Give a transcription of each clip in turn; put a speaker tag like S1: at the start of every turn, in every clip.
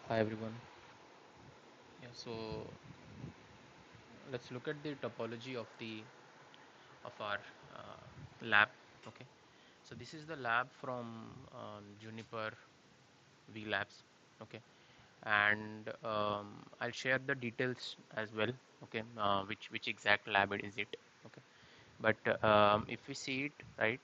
S1: Hi everyone. Yeah, so let's look at the topology of our lab. Okay, so this is the lab from Juniper V Labs. Okay, and I'll share the details as well. Okay, which exact lab is it? Okay, but if we see it right,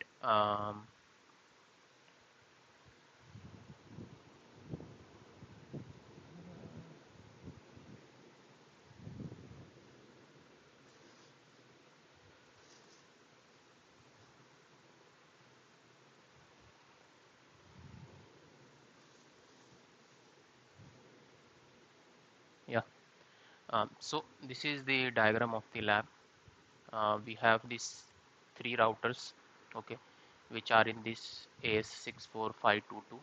S1: yeah. So this is the diagram of the lab. We have these three routers, okay, which are in this AS64522.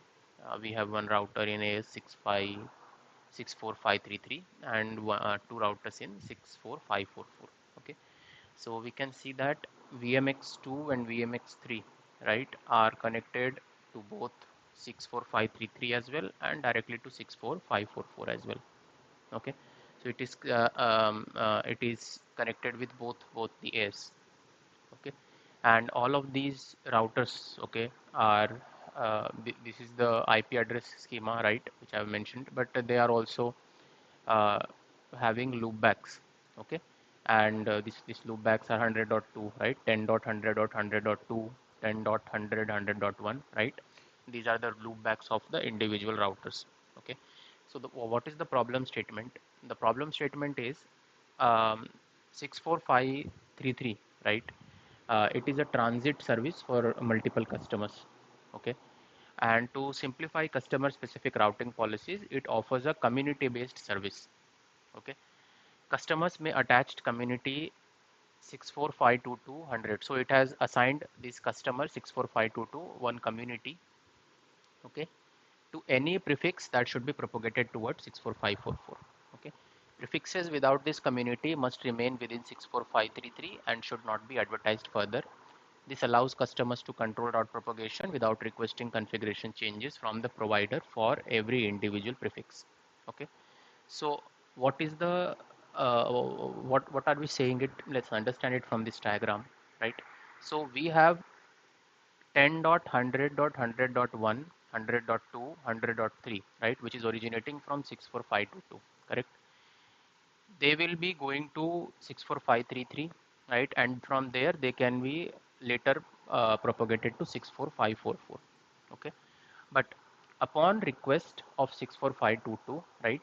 S1: We have one router in AS64533 and two routers in 64544. Okay, so we can see that VMX2 and VMX3, right, are connected to both 64533 as well and directly to 64544 as well. Okay, so it is connected with both the As. Okay, and all of these routers, okay, are this is the IP address schema, right, which I've mentioned, but they are also uh, having loopbacks. Okay, and this loopbacks are 100.2, right, 10.100.100.2, 10.100.100.1, right. These are the loopbacks of the individual routers. Okay, so what is the problem statement? The problem statement is um, 64533, right. It is a transit service for multiple customers. Okay, and to simplify customer specific routing policies, it offers a community based service. Okay, customers may attach community 6452200, so it has assigned this customer 64522 one community, okay, to any prefix that should be propagated towards 64544. Okay, prefixes without this community must remain within 64533 and should not be advertised further. This allows customers to control route propagation without requesting configuration changes from the provider for every individual prefix. Okay, so what is the what are we saying it? Let's understand it from this diagram, right? So we have 10.100.100.1, 100.2, 100.3, right, which is originating from 64522, correct? They will be going to 64533, right, and from there they can be later propagated to 64544. Okay, but upon request of 64522, right,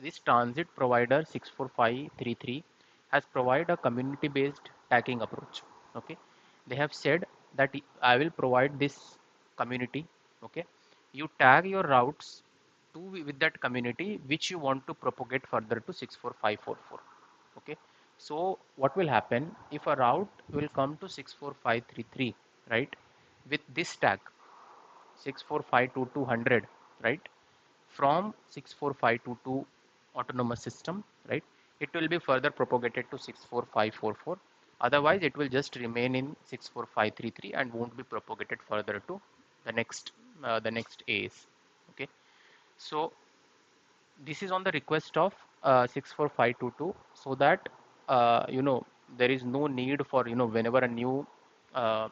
S1: this transit provider 64533 has provided a community based tagging approach. Okay, they have said that I will provide this community. Okay, you tag your routes to with that community which you want to propagate further to 64544. Okay, so what will happen if a route will come to 64533, right, with this tag 6452200, right, from 64522 autonomous system, right, it will be further propagated to 64544. Otherwise it will just remain in 64533 and won't be propagated further to the next A's. Okay, so this is on the request of 64522, so that there is no need for, whenever uh,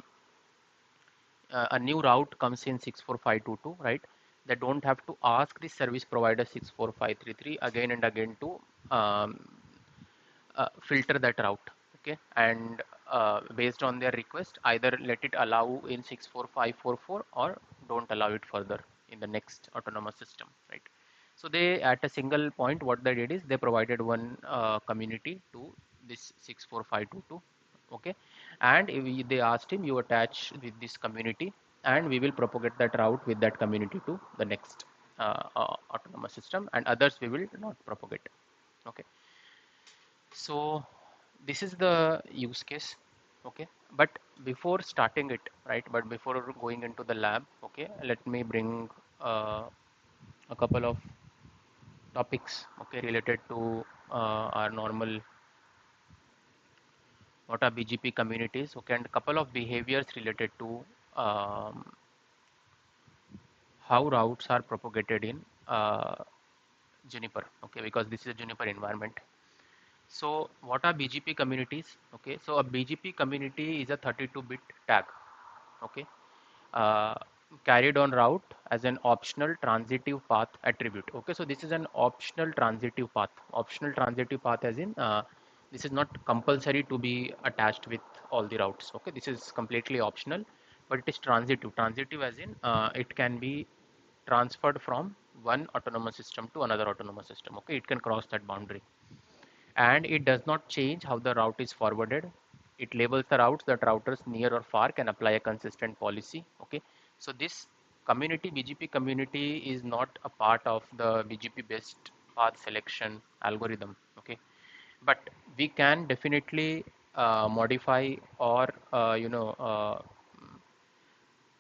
S1: a new route comes in 64522, right, they don't have to ask the service provider 64533 again and again to um, filter that route. Okay, and based on their request, either let it allow in 64544 or don't allow it further in the next autonomous system, right. So they, at a single point, what they did is they provided one community to this 64522. Okay, and they asked him, you attach with this community and we will propagate that route with that community to the next autonomous system, and others we will not propagate. Okay, so this is the use case. Okay, but before starting it, right, but before going into the lab, okay, let me bring uh, a couple of topics, okay, related to our normal, what are BGP communities, okay, and a couple of behaviors related to how routes are propagated in Juniper, okay, because this is a Juniper environment. So what are BGP communities? Okay, so a BGP community is a 32-bit tag, okay, uh, carried on route as an optional transitive path attribute. Okay, so this is an optional transitive path. Optional transitive path as in this is not compulsory to be attached with all the routes. Okay, this is completely optional, but it is transitive. Transitive as in it can be transferred from one autonomous system to another autonomous system. Okay, it can cross that boundary, and it does not change how the route is forwarded. It labels the routes that routers near or far can apply a consistent policy. Okay, so this community, BGP community, is not a part of the BGP based path selection algorithm. Okay, but we can definitely modify or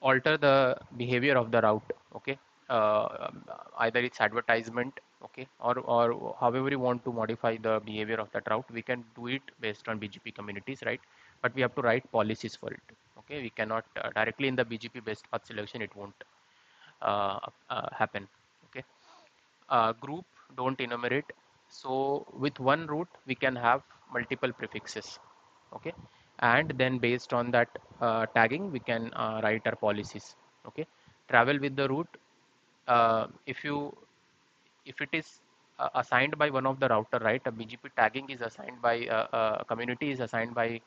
S1: alter the behavior of the route. Okay, either it's advertisement, okay, or however you want to modify the behavior of that route, we can do it based on BGP communities, right? But we have to write policies for it. Okay, we cannot directly in the BGP based path selection, it won't happen. Okay, group, don't enumerate. So with one route we can have multiple prefixes. Okay, and then based on that tagging we can write our policies. Okay, travel with the route. If you, if it is assigned by one of the router, right, a BGP tagging is assigned by a community is assigned by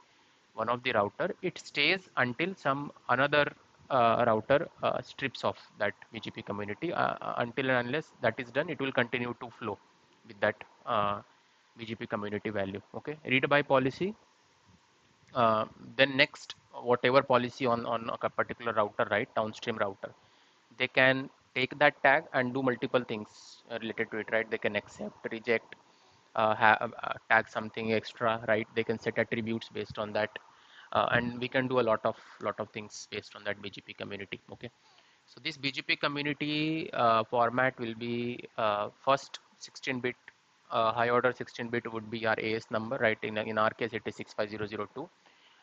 S1: one of the router, it stays until some another router strips off that BGP community. Until and unless that is done, it will continue to flow with that BGP community value. Okay, read by policy. uh, then next, whatever policy on a particular router, right, downstream router, they can take that tag and do multiple things related to it, right? They can accept, reject, tag something extra, right? They can set attributes based on that, and we can do a lot of things based on that BGP community. Okay, so this BGP community format will be first 16-bit, high order 16-bit would be our AS number, right? In our case, it is 65002,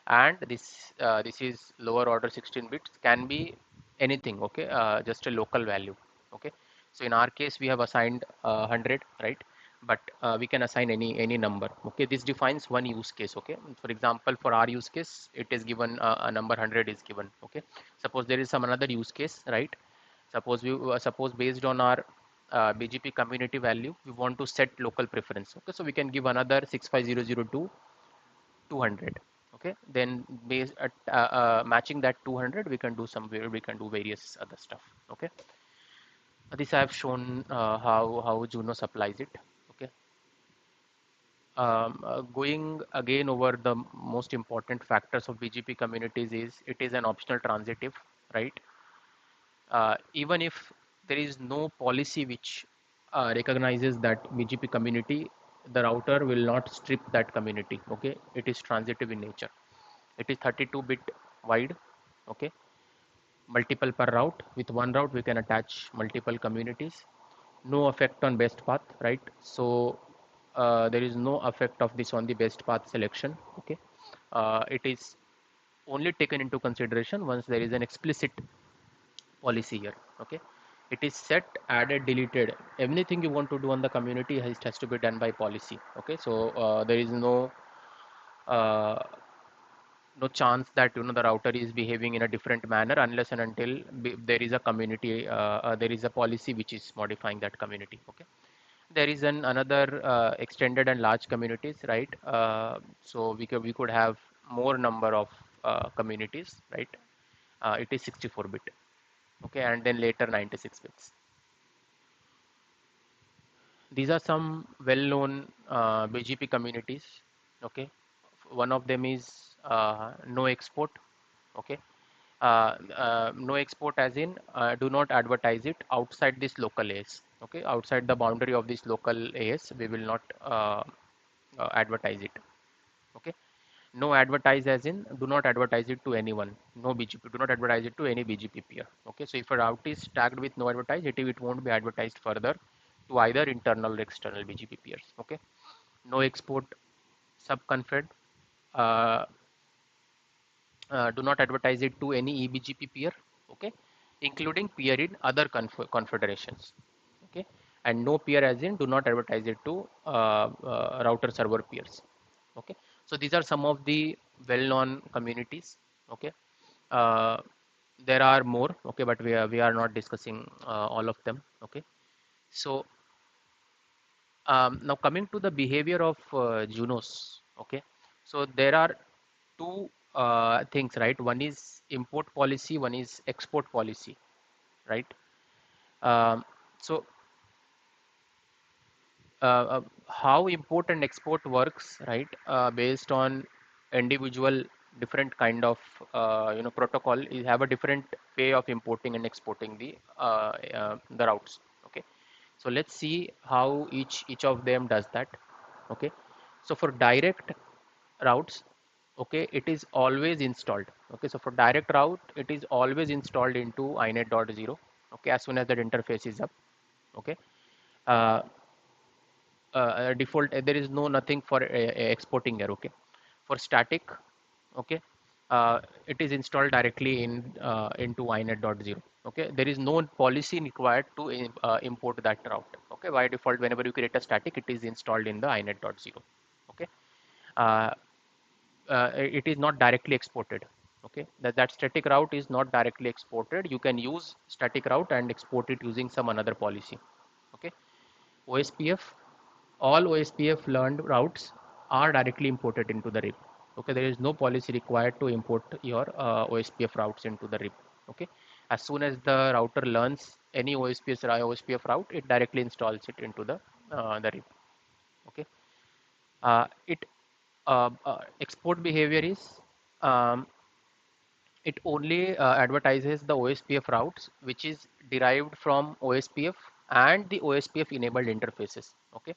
S1: and this is lower order 16 bits, can be anything. Okay, just a local value. Okay, so in our case we have assigned 100, right? But we can assign any number. Okay, this defines one use case. Okay, for example, for our use case it is given a number 100 is given. Okay, suppose there is some another use case, right? Suppose based on our BGP community value we want to set local preference. Okay, so we can give another 65002 200. Okay, then based at matching that 200 we can do we can do various other stuff. Okay, this I have shown how Juno supplies it. Okay, going again over the most important factors of BGP communities is it is an optional transitive, right? Even if there is no policy which recognizes that BGP community, the router will not strip that community. Okay, it is transitive in nature. It is 32-bit wide. Okay, multiple per route. With one route we can attach multiple communities. No effect on best path, right? So there is no effect of this on the best path selection. Okay, it is only taken into consideration once there is an explicit policy here. Okay, it is set, added, deleted. Anything you want to do on the community has to be done by policy. Okay, so there is uh, no chance that the router is behaving in a different manner unless and until there is a community, there is a policy which is modifying that community. Okay, there is another extended and large communities, right? So we could have more number of communities, right? It is 64-bit. Okay, and then later 96 bits. These are some well-known BGP communities. Okay, one of them is no export. Okay, no export as in do not advertise it outside this local AS. Okay, outside the boundary of this local AS we will not advertise it. Okay, no advertise as in do not advertise it to anyone. No BGP, do not advertise it to any BGP peer. Okay, so if a route is tagged with no advertise, it won't be advertised further to either internal or external BGP peers. Okay, no export subconfed. Uh, do not advertise it to any eBGP peer. Okay, including peer in other confederations. Okay, and no peer as in do not advertise it to router server peers. Okay, so these are some of the well-known communities. Okay, uh, there are more. Okay, but we are not discussing all of them. Okay, so now coming to the behavior of Junos. Okay, so there are two things, right? One is import policy, one is export policy, right? Um, so how import and export works, right? Based on individual different kind of protocol, you have a different way of importing and exporting the routes. Okay, so let's see how each of them does that. Okay, so for direct routes, okay, it is always installed. Okay, so for direct route, it is always installed into inet.0. Okay, as soon as that interface is up. Okay, uh, default, there is no nothing for exporting here. Okay, for static, okay, it is installed directly into inet.0. Okay, there is no policy required to import that route. Okay, by default, whenever you create a static, it is installed in the inet.0. Okay, uh, it is not directly exported. Okay, that static route is not directly exported. You can use static route and export it using some another policy. Okay, OSPF, all OSPF learned routes are directly imported into the RIP. Okay, there is no policy required to import your OSPF routes into the RIP. Okay, as soon as the router learns any OSPF route, it directly installs it into the RIP. Okay, it export behavior is, um, it only advertises the OSPF routes which is derived from OSPF and the OSPF enabled interfaces. Okay,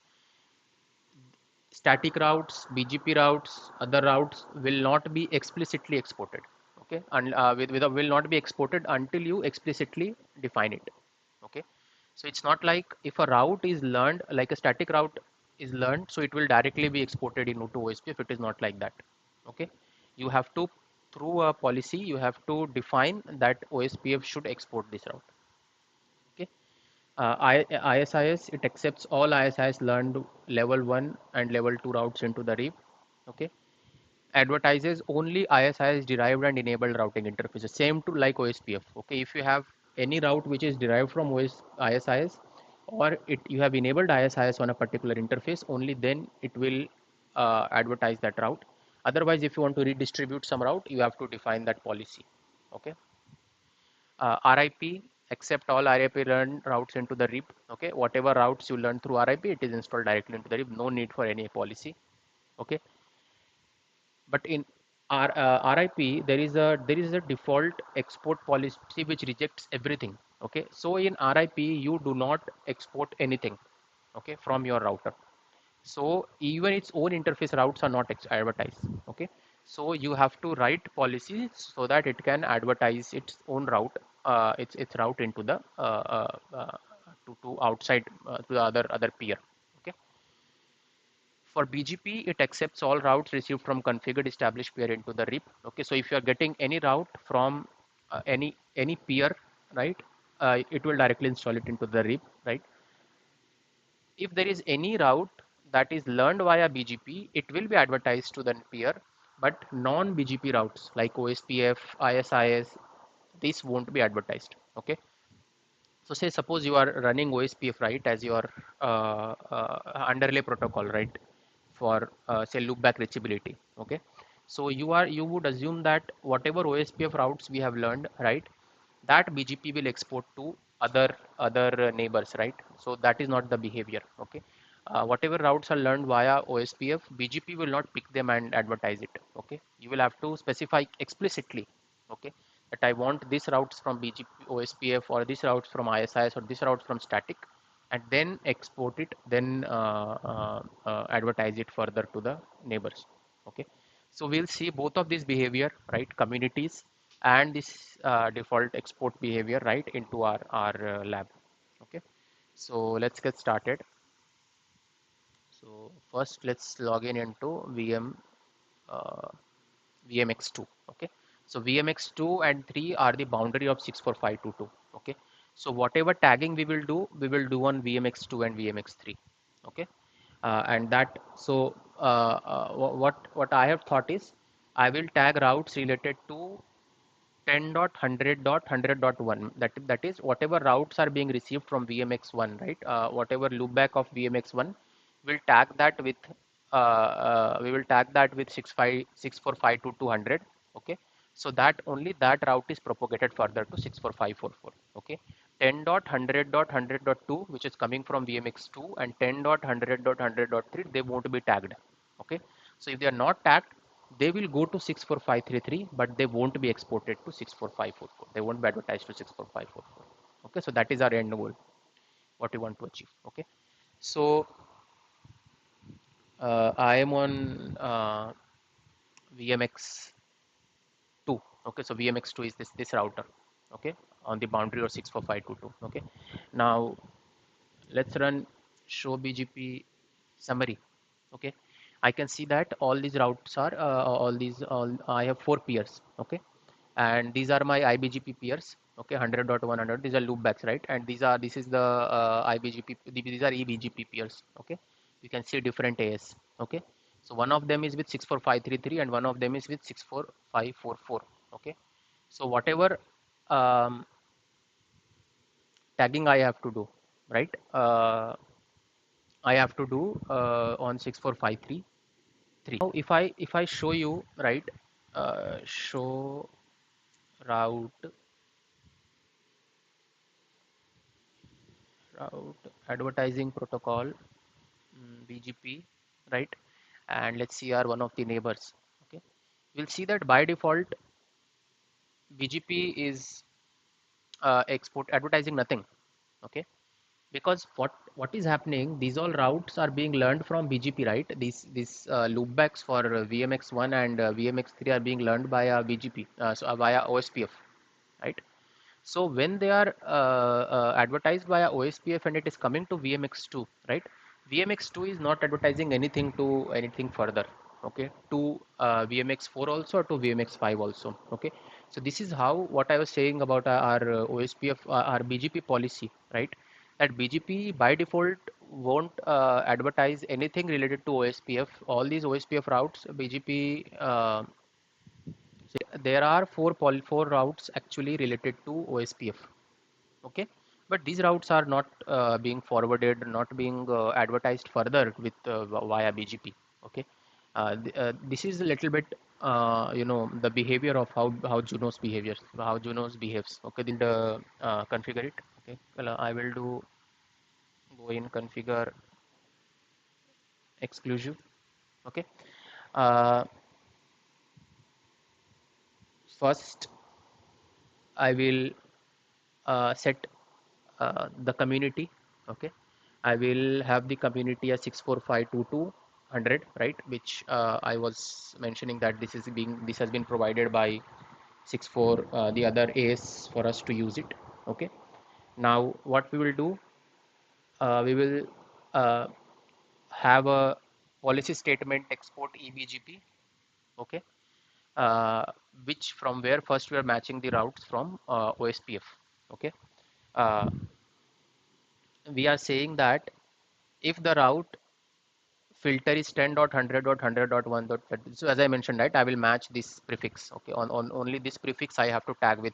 S1: static routes, BGP routes, other routes will not be explicitly exported. Okay, and will not be exported until you explicitly define it. Okay, so it's not like if a route is learned, like a static route is learned, so it will directly be exported into OSPF. It is not like that. Okay, you have to, through a policy, you have to define that OSPF should export this route. Okay, ISIS, it accepts all ISIS learned level 1 and level 2 routes into the REAP. Okay, advertises only ISIS derived and enabled routing interfaces, same to like OSPF. Okay, if you have any route which is derived from ISIS, or you have enabled ISIS on a particular interface, only then it will advertise that route. Otherwise, if you want to redistribute some route, you have to define that policy. Okay, RIP, accept all RIP learned routes into the RIP. Okay, whatever routes you learn through RIP, it is installed directly into the RIP. No need for any policy. Okay, but in RIP, there is a default export policy which rejects everything. Okay, so in RIP you do not export anything. Okay, from your router. So even its own interface routes are not advertised. Okay, so you have to write policies so that it can advertise its own route, its route into the to outside, to the other peer. Okay, for BGP, it accepts all routes received from configured established peer into the RIP. Okay, so if you are getting any route from any peer, right, it will directly install it into the RIP, right? If there is any route that is learned via BGP, it will be advertised to the peer, but non-BGP routes like OSPF, ISIS, this won't be advertised. Okay, so say suppose you are running OSPF, right, as your underlay protocol, right, for say loopback reachability. Okay, so you would assume that whatever OSPF routes we have learned, right, that BGP will export to other neighbors, right? So that is not the behavior. Okay, whatever routes are learned via OSPF, BGP will not pick them and advertise it. Okay, you will have to specify explicitly. Okay, that I want these routes from BGP OSPF, or these routes from ISIS, or these routes from static, and then export it, then advertise it further to the neighbors. Okay, so we'll see both of these behavior, right, communities and this default export behavior, right, into our lab. Okay, so let's get started. So first let's log in into uh, VMX2. Okay, so VMX2 and 3 are the boundary of 64522. Okay, So whatever tagging we will do on VMX2 and VMX3. Okay, and that so what I have thought is I will tag routes related to 10.100.100.1, that is whatever routes are being received from VMX1, right? Whatever loopback of VMX1 will tag that with we will tag that with 6456200. Okay, so that only that route is propagated further to 64544. Okay, 10.100.100.2, which is coming from VMX2, and 10.100.100.3, they won't be tagged. Okay, so if they are not tagged, they will go to 64533, but they won't be exported to 64544. They won't be advertised to 64544. Okay, so that is our end goal, what we want to achieve. Okay, so I am on VMX2. Okay, so VMX2 is this router. Okay, on the boundary of 64522. Okay, now let's run show BGP summary. Okay, I can see that all these routes are all I have 4 peers. Okay, and these are my IBGP peers. Okay, 100.100, these are loopbacks, right? And this is the IBGP, these are EBGP peers. Okay, you can see different AS. Okay, so one of them is with 64533 and one of them is with 64544. Okay, so whatever um, tagging I have to do, right? I have to do on 64533. Now if I show you, right, show route advertising protocol, BGP, right? And let's see our one of the neighbors. Okay, we'll see that by default BGP is export advertising nothing. Okay, because what is happening, these all routes are being learned from BGP, right? These loopbacks for VMX1 and VMX3 are being learned by BGP, so via OSPF, right? So when they are advertised via OSPF and it is coming to VMX2, right? VMX2 is not advertising anything to anything further, okay, to VMX4 also, or to VMX5 also. Okay, so this is how what I was saying about our OSPF, our BGP policy, right? That BGP by default won't advertise anything related to OSPF. All these OSPF routes, BGP there are four routes actually related to OSPF. Okay, but these routes are not being forwarded, not being advertised further with via BGP. Okay, this is a little bit the behavior of how Junos behaviors, how Junos behaves. Okay, then configure it. Okay, well, I will do go in configure exclusive. Okay, uh, first I will set the community. Okay, I will have the community as 6452200, right? Which I was mentioning that this has been provided by 64 the other AS for us to use it. Okay, now what we will do, we will uh, have a policy statement export EBGP. Okay, uh, which from where first we are matching the routes from OSPF. Okay, uh, we are saying that if the route filter is 10.100.100.1. So as I mentioned, right, I will match this prefix. Okay, on only this prefix I have to tag with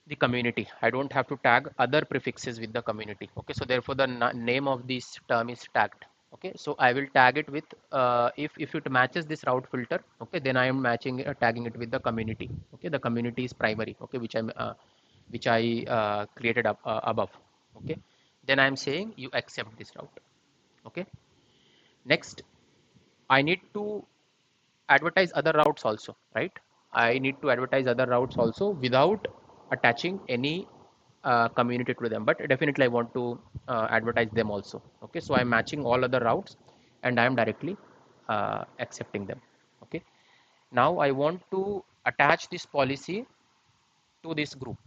S1: the community. I don't have to tag other prefixes with the community. Okay, so therefore the name of this term is tagged. Okay, so I will tag it with if it matches this route filter. Okay, then I am matching tagging it with the community. Okay, the community is primary. Okay, which I created up above. Okay, then I am saying you accept this route. Okay, next I need to advertise other routes also, right? I need to advertise other routes also without attaching any community to them, but definitely I want to advertise them also. Okay, so I'm matching all other routes and I'm directly accepting them. Okay, now I want to attach this policy to this group.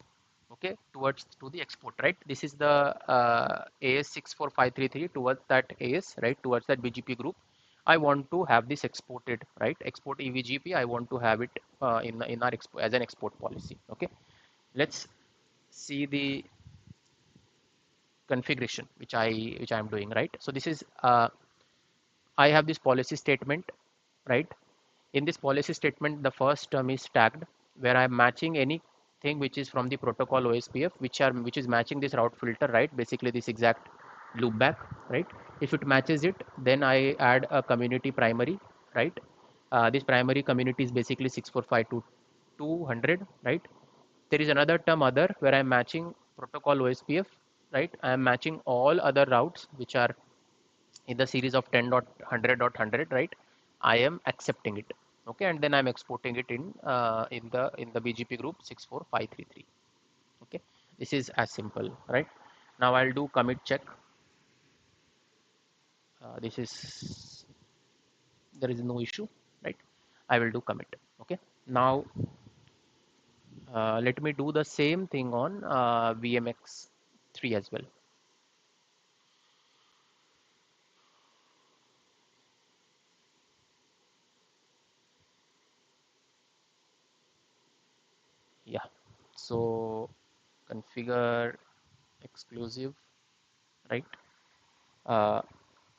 S1: Okay, towards to the export, right? This is the AS 64533 towards that AS, right, towards that BGP group. I want to have this exported, right? Export EVGP, I want to have it in our as an export policy. Okay, let's see the configuration which I am doing, right? So this is I have this policy statement, right? In this policy statement, the first term is tagged, where I am matching anything which is from the protocol OSPF, which is matching this route filter, right? Basically this exact loopback, right? If it matches it, then I add a community primary, right? This primary community is basically 645 to 200, right? There is another term other, where I'm matching protocol OSPF, right? I am matching all other routes which are in the series of 10.100.100, right? I am accepting it, okay, and then I'm exporting it in the BGP group 64533. Okay, this is as simple, right? Now I'll do commit check. This is There is no issue, right? I will do commit. Okay, now let me do the same thing on VMX3 as well. Yeah, so configure exclusive, right? uh,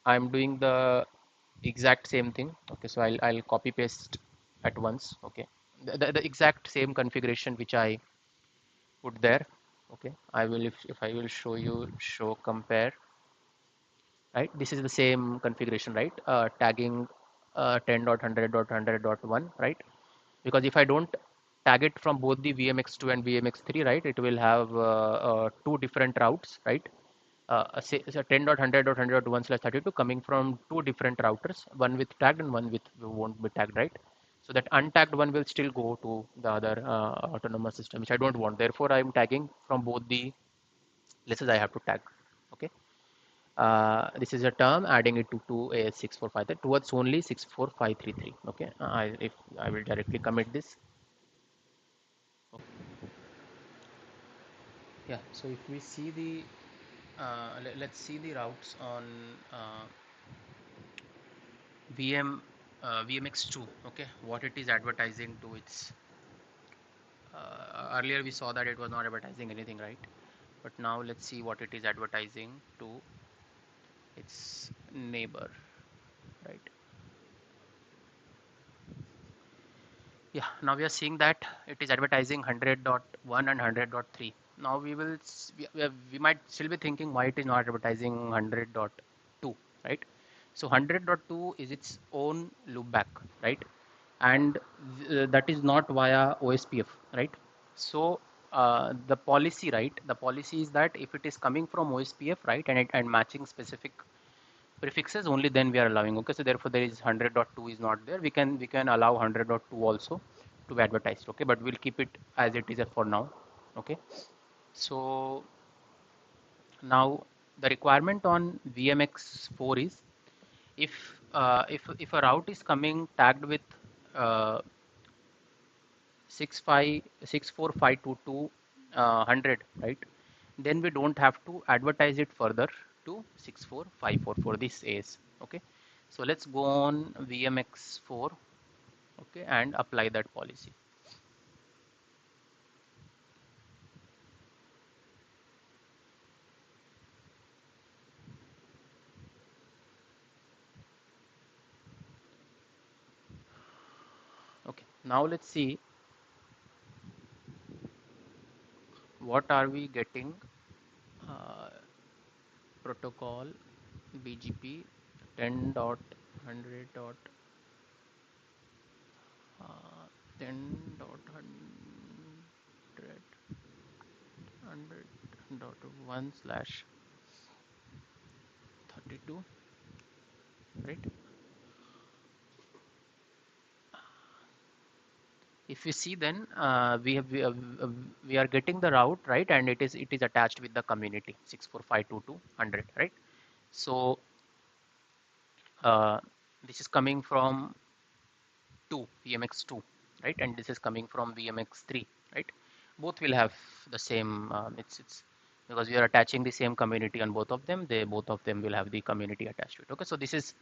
S1: I'm doing the exact same thing. Okay, so I'll copy paste at once. Okay, the exact same configuration which I put there. Okay, I will, if I will show you, show compare, right? This is the same configuration, right? Tagging 10.100.100.1, right? Because if I don't tag it from both the VMX2 and VMX3, right, it will have two different routes, right? Say 10.100.100.1/32 coming from two different routers, one with tagged and one with won't be tagged, right? So that untagged one will still go to the other autonomous system, which I don't want. Therefore, I am tagging from both the places I have to tag. Okay. This is a term adding it to AS6453 towards only 64533. Okay. If I will directly commit this. Yeah. So if we see the let's see the routes on VMX2. Okay, what it is advertising to its earlier we saw that it was not advertising anything, right? But now let's see what it is advertising to its neighbor, right? Yeah, now we are seeing that it is advertising 100.1 and 100.3. Now we might still be thinking why it is not advertising 100.2, right? So 100.2 is its own loopback, right? And that is not via OSPF, right? So the policy, right? The policy is that if it is coming from OSPF, right, and matching specific prefixes, only then we are allowing. Okay, so therefore there is 100.2 is not there. We can allow 100.2 also to be advertised. Okay, but we'll keep it as it is for now. Okay, so now the requirement on VMX4 is if a route is coming tagged with uh, 64522 100, right, then we don't have to advertise it further to 64544. This is okay. So let's go on VMX4, okay, and apply that policy. Okay, now let's see what are we getting. uh, Protocol BGP 10.100 dot 10.100.1/32, right? If you see, then we are getting the route, right, and it is attached with the community 6452200, right? So this is coming from 2 VMX2, right, and this is coming from VMX3, right? Both will have the same it's because we are attaching the same community on both of them. They both of them will have the community attached to it. Okay, so this is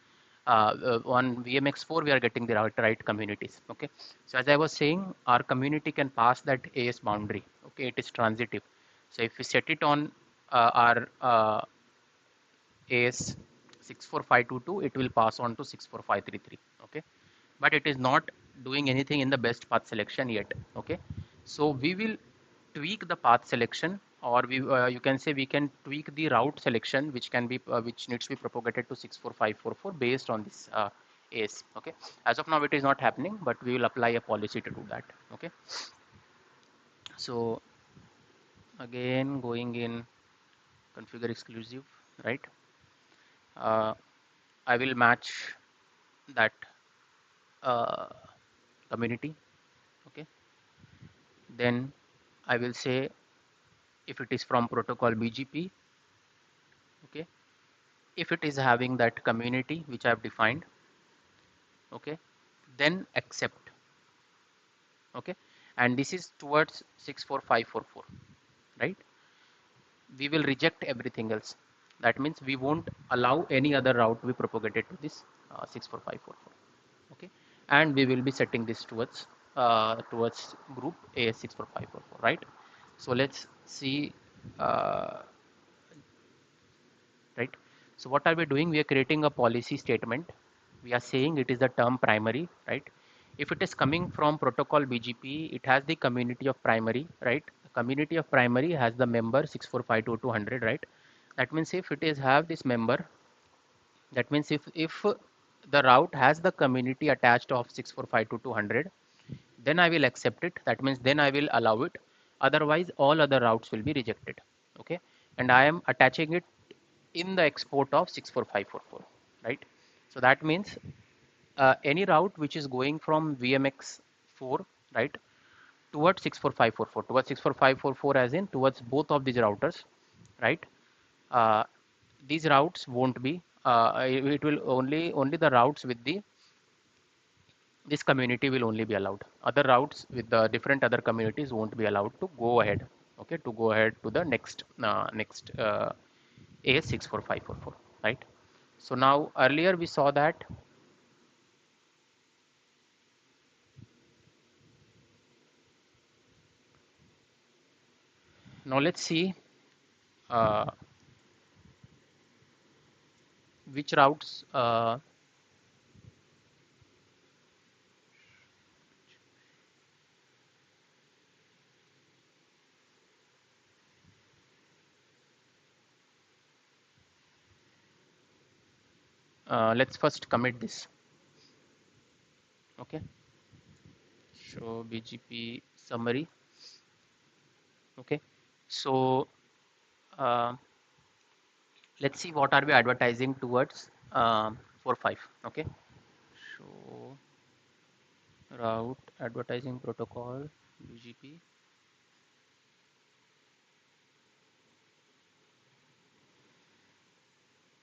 S1: on VMX4 we are getting the right communities. Okay, so as I was saying, our community can pass that AS boundary. Okay, it is transitive. So if we set it on our AS 64522, it will pass on to 64533. Okay, but it is not doing anything in the best path selection yet. Okay, so we will tweak the path selection, or we you can say we can tweak the route selection, which can be which needs to be propagated to 64544 based on this AS. Okay, as of now it is not happening, but we will apply a policy to do that. Okay, so again going in configure exclusive, right? uh, I will match that uh, community. Okay, then I will say if it is from protocol BGP. Okay, if it is having that community which I have defined. Okay, then accept. Okay, and this is towards 64544, right? We will reject everything else. That means we won't allow any other route to be propagated to this 64544. Okay, and we will be setting this towards group AS64544, right? So let's see, uh, right? So what are we doing? We are creating a policy statement. We are saying it is the term primary, right? If it is coming from protocol BGP, it has the community of primary, right? The community of primary has the member 6452200, right? That means if it is have this member, that means if the route has the community attached of 6452200, then I will accept it. That means then I will allow it. Otherwise, all other routes will be rejected. Okay, and I am attaching it in the export of 64544, right? So that means any route which is going from VMX4, right, towards 64544, towards 64544 as in towards both of these routers, right? Uh, these routes won't be. It will only the routes with the this community will only be allowed. Other routes with the different other communities won't be allowed to go ahead. Okay, to go ahead to the next AS64544, right? So now earlier we saw that. Now let's see uh, which routes. Let's first commit this. Okay, show BGP summary. Okay, so uh, let's see what are we advertising towards 45. Okay, so route advertising protocol BGP,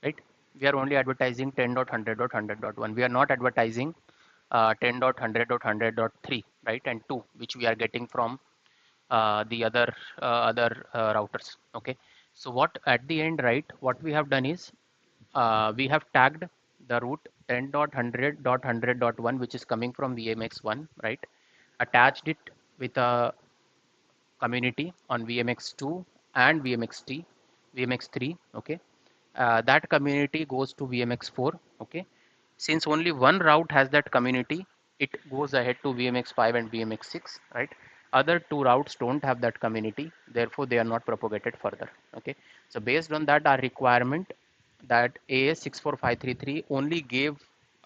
S1: right? We are only advertising 10.100.100.1. We are not advertising 10.100.100.3, right, and 2, which we are getting from the other routers. Okay, so what at the end, right, what we have done is we have tagged the route 10.100.100.1, which is coming from VMX1, right, attached it with a community on VMX2 and VMX3. Okay, that community goes to VMX4. Okay, since only one route has that community, it goes ahead to VMX5 and VMX6, right? Other two routes don't have that community, therefore they are not propagated further. Okay, so based on that, our requirement that AS64533 only gave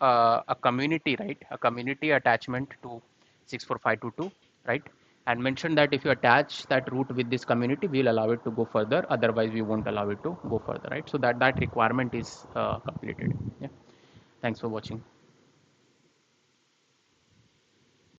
S1: a community, right, a community attachment to 64522, right, and mention that if you attach that route with this community, we'll allow it to go further, otherwise we won't allow it to go further, right? So that requirement is completed. Yeah, thanks for watching.